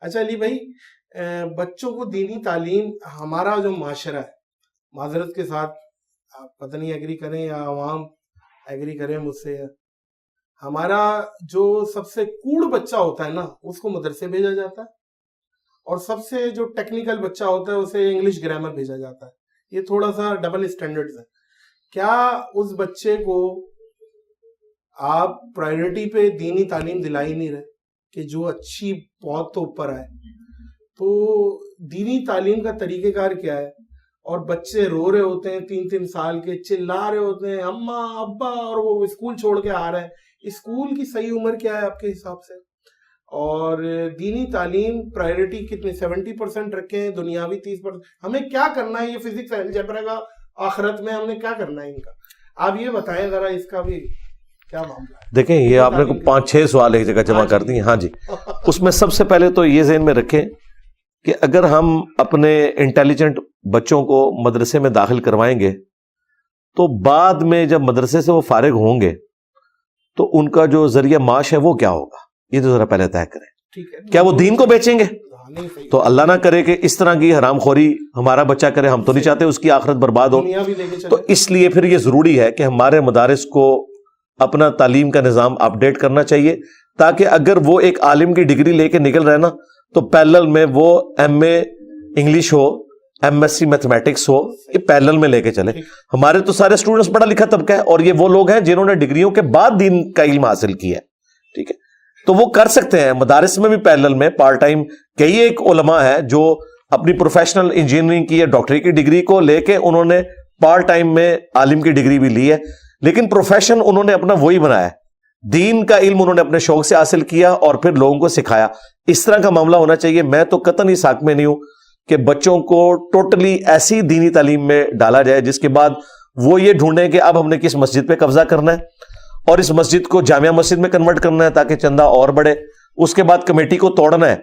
اچھا علی بھائی، بچوں کو دینی تعلیم، ہمارا جو معاشرہ ہے، معذرت کے ساتھ آپ پتہ نہیں ایگری کریں یا عوام ایگری کریں مجھ سے، ہمارا جو سب سے کوڑ بچہ ہوتا ہے نا اس کو مدرسے بھیجا جاتا ہے، اور سب سے جو ٹیکنیکل بچہ ہوتا ہے اسے انگلش گرامر بھیجا جاتا ہے۔ یہ تھوڑا سا ڈبل اسٹینڈرڈز ہے۔ کیا اس بچے کو آپ پرائیورٹی پہ دینی تعلیم دلا ہی نہیں رہے کہ جو اچھی بہت تو اوپر آئے؟ تو دینی تعلیم کا طریقہ کار کیا ہے؟ اور بچے رو رہے ہوتے ہیں 3 سال کے، چلا رہے ہوتے ہیں اماں ابا، اور وہ اسکول چھوڑ کے آ رہے ہیں۔ اسکول کی صحیح عمر کیا ہے آپ کے حساب سے؟ اور دینی تعلیم پرائیورٹی کتنی 70% رکھیں، دنیاوی 30%؟ ہمیں کیا کرنا ہے؟ یہ فزکس الجبرا کا آخرت میں ہم نے کیا کرنا ہے ان کا؟ آپ یہ بتائیں ذرا، اس کا بھی کیا معاملہ ہے؟ دیکھیں یہ آپ نے 5-6 سوال ایک جگہ جمع کر دی۔ ہاں جی، اس میں سب سے پہلے تو یہ ذہن میں رکھیں کہ اگر ہم اپنے انٹیلیجنٹ بچوں کو مدرسے میں داخل کروائیں گے تو بعد میں جب مدرسے سے وہ فارغ ہوں گے تو ان کا جو ذریعہ معاش ہے وہ کیا ہوگا، یہ تو ذرا پہلے طے کریں۔ کیا وہ دین کو بیچیں گے؟ تو اللہ نہ کرے کہ اس طرح کی حرام خوری ہمارا بچہ کرے، ہم تو نہیں چاہتے اس کی آخرت برباد ہو۔ تو اس لیے پھر یہ ضروری ہے کہ ہمارے مدارس کو اپنا تعلیم کا نظام اپڈیٹ کرنا چاہیے، تاکہ اگر وہ ایک عالم کی ڈگری لے کے نکل رہے نا تو پیرلل میں وہ M A English who, M S C mathematics ہو، یہ پیرلل میں لے کے چلے۔ ہمارے تو سارے اسٹوڈنٹس پڑھا لکھا طبقہ ہے، اور یہ وہ لوگ ہیں جنہوں نے ڈگریوں کے بعد دین کا علم حاصل کیا ہے، ٹھیک ہے، تو وہ کر سکتے ہیں مدارس میں بھی پیرلل میں پارٹ ٹائم۔ کئی ایک علماء ہیں جو اپنی پروفیشنل انجینئرنگ کی یا ڈاکٹری کی ڈگری کو لے کے انہوں نے پارٹ ٹائم میں عالم کی ڈگری بھی لی ہے، لیکن پروفیشن انہوں نے اپنا وہی بنایا ہے، دین کا علم انہوں نے اپنے شوق سے حاصل کیا اور پھر لوگوں کو سکھایا۔ اس طرح کا معاملہ ہونا چاہیے۔ میں تو قطعاً اس حق میں نہیں ہوں کہ بچوں کو ٹوٹلی ایسی دینی تعلیم میں ڈالا جائے جس کے بعد وہ یہ ڈھونڈیں کہ اب ہم نے کس مسجد پہ قبضہ کرنا ہے اور اس مسجد کو جامعہ مسجد میں کنورٹ کرنا ہے تاکہ چندہ اور بڑھے، اس کے بعد کمیٹی کو توڑنا ہے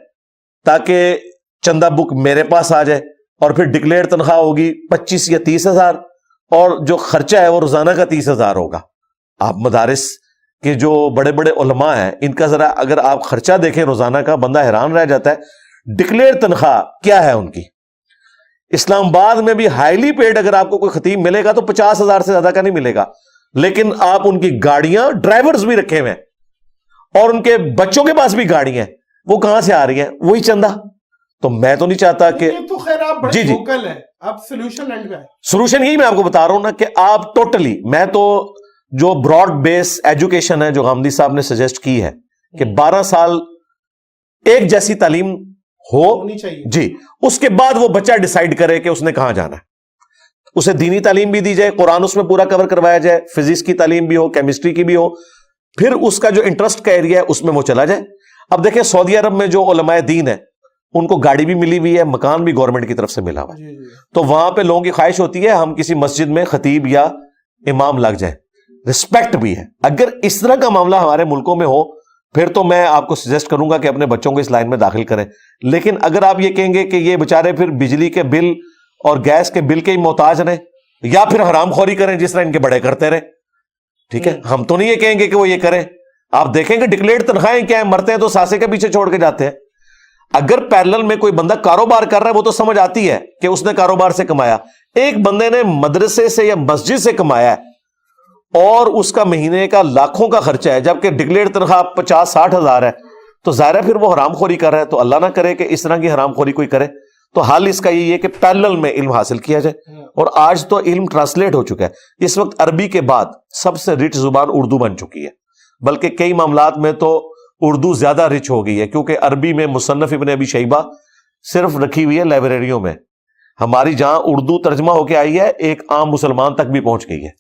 تاکہ چندہ بک میرے پاس آ جائے، اور پھر ڈکلیئر تنخواہ ہوگی 25 یا 30 ہزار، اور جو خرچہ ہے وہ روزانہ کا 30 ہزار ہوگا۔ آپ مدارس کے جو بڑے بڑے علماء ہیں ان کا ذرا اگر آپ خرچہ دیکھیں روزانہ کا، بندہ حیران رہ جاتا ہے۔ ڈکلیئر تنخواہ کیا ہے ان کی؟ اسلام آباد میں بھی ہائیلی پیڈ اگر آپ کو کوئی خطیب ملے گا تو 50 ہزار سے زیادہ کا نہیں ملے گا، لیکن آپ ان کی گاڑیاں، ڈرائیورز بھی رکھے ہوئے ہیں اور ان کے بچوں کے پاس بھی گاڑیاں ہیں، وہ کہاں سے آ رہی ہیں؟ وہی چندہ۔ تو میں تو نہیں چاہتا کہ تو خیر آپ بڑے ووکل ہیں، اب سولوشن اینڈ کا ہے۔ سولوشن یہی میں آپ کو بتا رہا ہوں نا کہ آپ ٹوٹلی، میں تو جو براڈ بیس ایجوکیشن ہے جو غامدی صاحب نے سجیسٹ کی ہے کہ 12 سال ایک جیسی تعلیم ہونی چاہیے جی، اس کے بعد وہ بچہ ڈیسائیڈ کرے کہ اس نے کہاں جانا ہے، اسے دینی تعلیم بھی دی جائے، قرآن اس میں پورا کور کروایا جائے، فزکس کی تعلیم بھی ہو، کیمسٹری کی بھی ہو، پھر اس کا جو انٹرسٹ کا ایریا ہے اس میں وہ چلا جائے۔ اب دیکھیں سعودی عرب میں جو علماء دین ہے ان کو گاڑی بھی ملی ہوئی ہے، مکان بھی گورنمنٹ کی طرف سے ملا ہوا ہے، تو وہاں پہ لوگوں کی خواہش ہوتی ہے ہم کسی مسجد میں خطیب یا امام لگ جائیں، رسپیکٹ بھی ہے۔ اگر اس طرح کا معاملہ ہمارے ملکوں میں ہو پھر تو میں آپ کو سجیسٹ کروں گا کہ اپنے بچوں کو اس لائن میں داخل کریں۔ لیکن اگر آپ یہ کہیں گے کہ یہ بیچارے پھر بجلی کے بل اور گیس کے بل کے ہی محتاج رہیں یا پھر حرام خوری کریں جس طرح ان کے بڑے کرتے رہے، ٹھیک ہے، ہم تو نہیں یہ کہیں گے کہ وہ یہ کریں۔ آپ دیکھیں کہ ڈکلیئرڈ تنخواہیں کیا ہیں، مرتے ہیں تو ساسے کے پیچھے چھوڑ کے جاتے ہیں۔ اگر پیرلل میں کوئی بندہ کاروبار کر رہا ہے وہ تو سمجھ آتی ہے کہ اس نے کاروبار سے کمایا، ایک بندے نے مدرسے سے یا مسجد سے کمایا ہے اور اس کا مہینے کا لاکھوں کا خرچہ ہے جبکہ ڈکلیئر تنخواہ 50-60 ہزار ہے، تو ظاہر ہے پھر وہ حرام خوری کر رہا ہے۔ تو اللہ نہ کرے کہ اس طرح کی حرام خوری کوئی کرے۔ تو حل اس کا یہی ہے کہ پیرلل میں علم حاصل کیا جائے، اور آج تو علم ٹرانسلیٹ ہو چکا ہے۔ اس وقت عربی کے بعد سب سے رچ زبان اردو بن چکی ہے، بلکہ کئی معاملات میں تو اردو زیادہ رچ ہو گئی ہے، کیونکہ عربی میں مصنف ابن ابی شیبہ صرف رکھی ہوئی ہے لائبریریوں میں، ہماری جہاں اردو ترجمہ ہو کے آئی ہے ایک عام مسلمان تک بھی پہنچ گئی ہے۔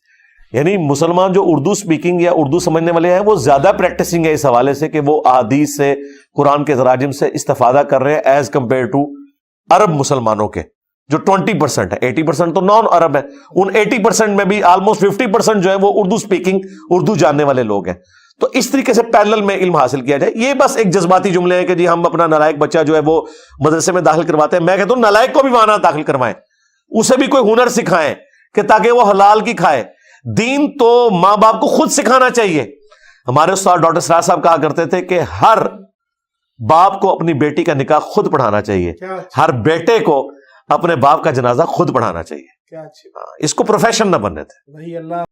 یعنی مسلمان جو اردو سپیکنگ یا اردو سمجھنے والے ہیں وہ زیادہ پریکٹسنگ ہے اس حوالے سے کہ وہ احادیث سے، قرآن کے تراجم سے استفادہ کر رہے ہیں ایز کمپیئر ٹو عرب مسلمانوں کے جو 20% ہے۔ 80% تو نان عرب ہے، ان 80% میں بھی آلموسٹ 50% جو ہے وہ اردو سپیکنگ، اردو جاننے والے لوگ ہیں۔ تو اس طریقے سے پیرلل میں علم حاصل کیا جائے۔ یہ بس ایک جذباتی جملے ہیں کہ جی ہم اپنا نالائق بچہ جو ہے وہ مدرسے میں داخل کرواتے ہیں، میں کہتا ہوں نالائق کو بھی وہاں نہ داخل کروائیں، اسے بھی کوئی ہنر سکھائیں کہ تاکہ وہ حلال کی کھائے۔ دین تو ماں باپ کو خود سکھانا چاہیے۔ ہمارے استاد ڈاکٹر سراج صاحب کہا کرتے تھے کہ ہر باپ کو اپنی بیٹی کا نکاح خود پڑھانا چاہیے، کیا ہر بیٹے کو اپنے باپ کا جنازہ خود پڑھانا چاہیے، کیا اچھی اس کو پروفیشن نہ بننے تھے۔ بھائی اللہ